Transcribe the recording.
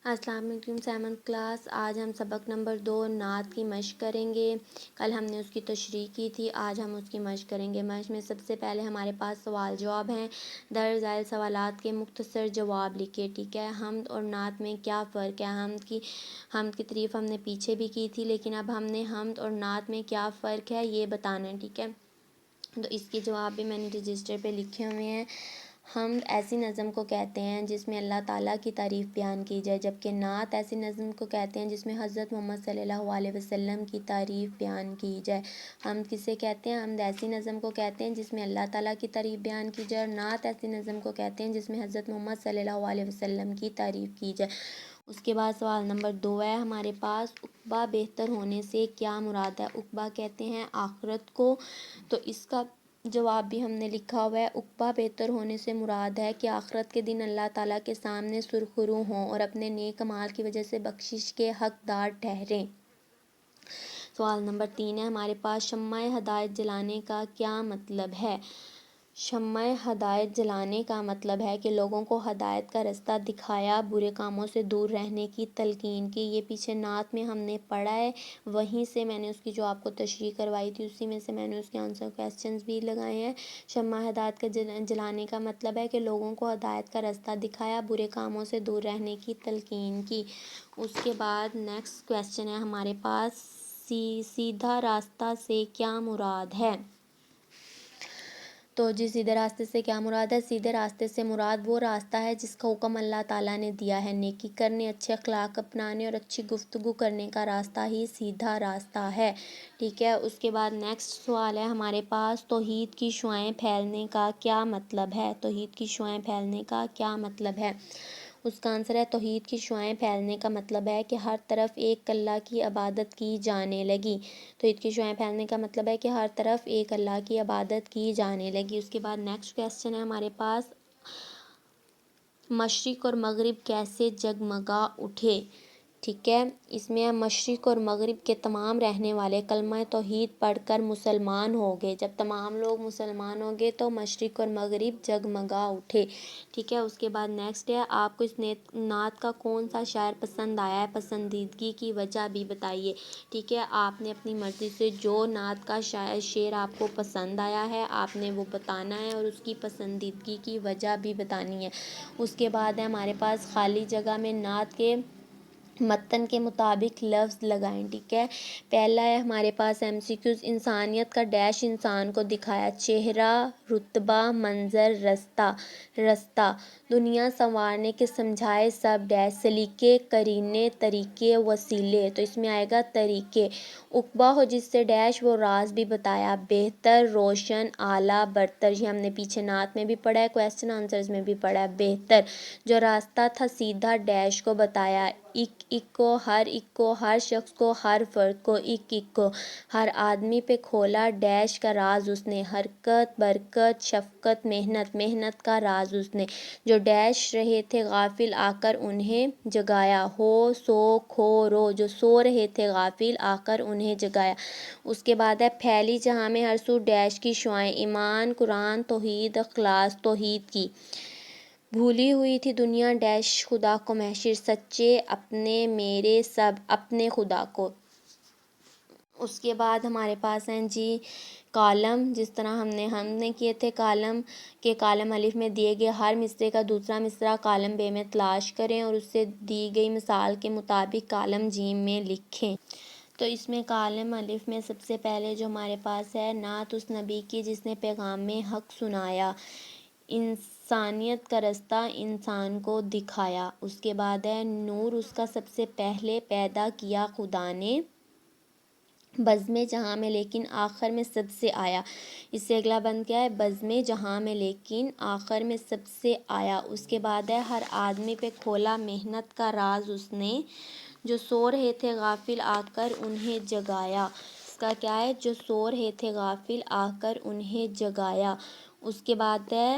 السلام علیکم seven class, آج ہم سبق نمبر 2 نعت کی مشق کریں گے۔ کل ہم نے اس کی تشریح کی تھی، آج ہم اس کی مشق کریں گے۔ مشق میں سب سے پہلے ہمارے پاس سوال جواب ہیں۔ درج ذیل سوالات کے مختصر جواب لکھے، ٹھیک ہے۔ حمد اور نعت میں کیا فرق ہے؟ حمد کی تعریف ہم نے پیچھے بھی کی تھی، لیکن اب ہم نے حمد اور نعت میں کیا فرق ہے یہ بتانا ہے، ٹھیک ہے۔ تو اس کے جواب بھی میں نے رجسٹر پہ لکھے ہوئے ہیں۔ حمد ایسی نظم کو کہتے ہیں جس میں اللہ تعالیٰ کی تعریف بیان کی جائے، جبکہ نعت ایسی نظم کو کہتے ہیں جس میں حضرت محمد صلی اللہ علیہ وسلم کی تعریف بیان کی جائے۔ حمد کسے کہتے ہیں؟ حمد ایسی نظم کو کہتے ہیں جس میں اللہ تعالیٰ کی تعریف بیان کی جائے، اور نعت ایسی نظم کو کہتے ہیں جس میں حضرت محمد صلی اللہ علیہ وسلم کی تعریف کی جائے۔ اس کے بعد سوال نمبر 2 ہے ہمارے پاس، عقبہ بہتر ہونے سے کیا مراد ہے؟ عقبہ کہتے ہیں آخرت کو، تو اس کا جواب بھی ہم نے لکھا ہوا ہے۔ عقبہ بہتر ہونے سے مراد ہے کہ آخرت کے دن اللہ تعالیٰ کے سامنے سرخرو ہوں اور اپنے نیک اعمال کی وجہ سے بخشش کے حقدار ٹھہریں۔ سوال نمبر 3 ہے ہمارے پاس، شمع ہدایت جلانے کا کیا مطلب ہے؟ شمع ہدایت جلانے کا مطلب ہے کہ لوگوں کو ہدایت کا رستہ دکھایا، برے کاموں سے دور رہنے کی تلقین کی۔ یہ پیچھے نعت میں ہم نے پڑھا ہے، وہیں سے میں نے اس کی جو آپ کو تشریح کروائی تھی اسی میں سے میں نے اس کے آنسر کویسچنز بھی لگائے ہیں۔ شمع ہدایت کا جلانے کا مطلب ہے کہ لوگوں کو ہدایت کا رستہ دکھایا، برے کاموں سے دور رہنے کی تلقین کی۔ اس کے بعد نیکسٹ کویسچن ہے ہمارے پاس، سیدھا راستہ سے کیا مراد ہے؟ تو سیدھے راستے سے کیا مراد ہے؟ سیدھے راستے سے مراد وہ راستہ ہے جس کا حکم اللہ تعالیٰ نے دیا ہے۔ نیکی کرنے، اچھے اخلاق اپنانے اور اچھی گفتگو کرنے کا راستہ ہی سیدھا راستہ ہے، ٹھیک ہے۔ اس کے بعد نیکسٹ سوال ہے ہمارے پاس، توحید کی شعاعیں پھیلنے کا کیا مطلب ہے؟ توحید کی شعاعیں پھیلنے کا کیا مطلب ہے؟ اس کا آنسر ہے، توحید کی شعاعیں پھیلنے کا مطلب ہے کہ ہر طرف ایک اللہ کی عبادت کی جانے لگی۔ توحید کی شعاعیں پھیلنے کا مطلب ہے کہ ہر طرف ایک اللہ کی عبادت کی جانے لگی۔ اس کے بعد نیکسٹ کویسچن ہے ہمارے پاس، مشرق اور مغرب کیسے جگمگا اٹھے؟ ٹھیک ہے، اس میں مشرق اور مغرب کے تمام رہنے والے کلمہ توحید پڑھ کر مسلمان ہو گئے۔ جب تمام لوگ مسلمان ہو گئے تو مشرق اور مغرب جگمگا اٹھے، ٹھیک ہے۔ اس کے بعد نیکسٹ ہے، آپ کو اس نعت کا کون سا شاعر پسند آیا ہے؟ پسندیدگی کی وجہ بھی بتائیے، ٹھیک ہے۔ آپ نے اپنی مرضی سے جو نعت کا شعر آپ کو پسند آیا ہے آپ نے وہ بتانا ہے اور اس کی پسندیدگی کی وجہ بھی بتانی ہے۔ اس کے بعد ہے ہمارے پاس، خالی جگہ میں نعت کے متن کے مطابق لفظ لگائیں، ٹھیک ہے۔ پہلا ہے ہمارے پاس ایم سی کیوز، انسانیت کا ڈیش انسان کو دکھایا، چہرہ، رتبہ، منظر، رستہ، دنیا سنوارنے کے سمجھائے سب ڈیش، سلیقے، قرینے، طریقے، وسیلے، تو اس میں آئے گا طریقے۔ عقبہ ہو جس سے ڈیش وہ راز بھی بتایا، بہتر، روشن، اعلیٰ، برتر، یہ ہم نے پیچھے نعت میں بھی پڑھا ہے، کویسچن آنسرز میں بھی پڑھا ہے۔ بہتر جو راستہ تھا سیدھا ڈیش کو بتایا، ایک کو، ہر شخص کو، ہر فرد کو، ایک کو، ہر آدمی پہ کھولا ڈیش کا راز اس نے، حرکت، برکت، شفقت، محنت کا راز اس نے، جو ڈیش رہے تھے غافل آ کر انہیں جگایا، ہو، سو، کھو، رو، جو سو رہے تھے غافل آ کر انہیں جگایا۔ اس کے بعد ہے، پھیلی جہاں میں ہر سو ڈیش کی شعاعیں، ایمان، قرآن، توحید، اخلاص، توحید کی، بھولی ہوئی تھی دنیا ڈیش خدا کو محشر، سچے اپنے میرے سب اپنے خدا کو۔ اس کے بعد ہمارے پاس ہیں جی کالم، جس طرح ہم نے کیے تھے کالم کے، کالم الف میں دیے گئے ہر مصرعے کا دوسرا مصرعہ کالم ب میں تلاش کریں اور اس سے دی گئی مثال کے مطابق کالم ج میں لکھیں۔ تو اس میں کالم الف میں سب سے پہلے جو ہمارے پاس ہے، نعت اس نبی کی جس نے پیغام حق سنایا، انسانیت کا رستہ انسان کو دکھایا۔ اس کے بعد ہے، نور اس کا سب سے پہلے پیدا کیا خدا نے، بزم جہاں میں لیکن آخر میں سب سے آیا۔ اس سے اگلا بند کیا ہے، بزم جہاں میں لیکن آخر میں سب سے آیا۔ اس کے بعد ہے، ہر آدمی پہ کھولا محنت کا راز اس نے، جو سو رہے تھے غافل آ کر انہیں جگایا۔ اس کا کیا ہے، جو سو رہے تھے غافل آ کر انہیں جگایا۔ اس کے بعد ہے،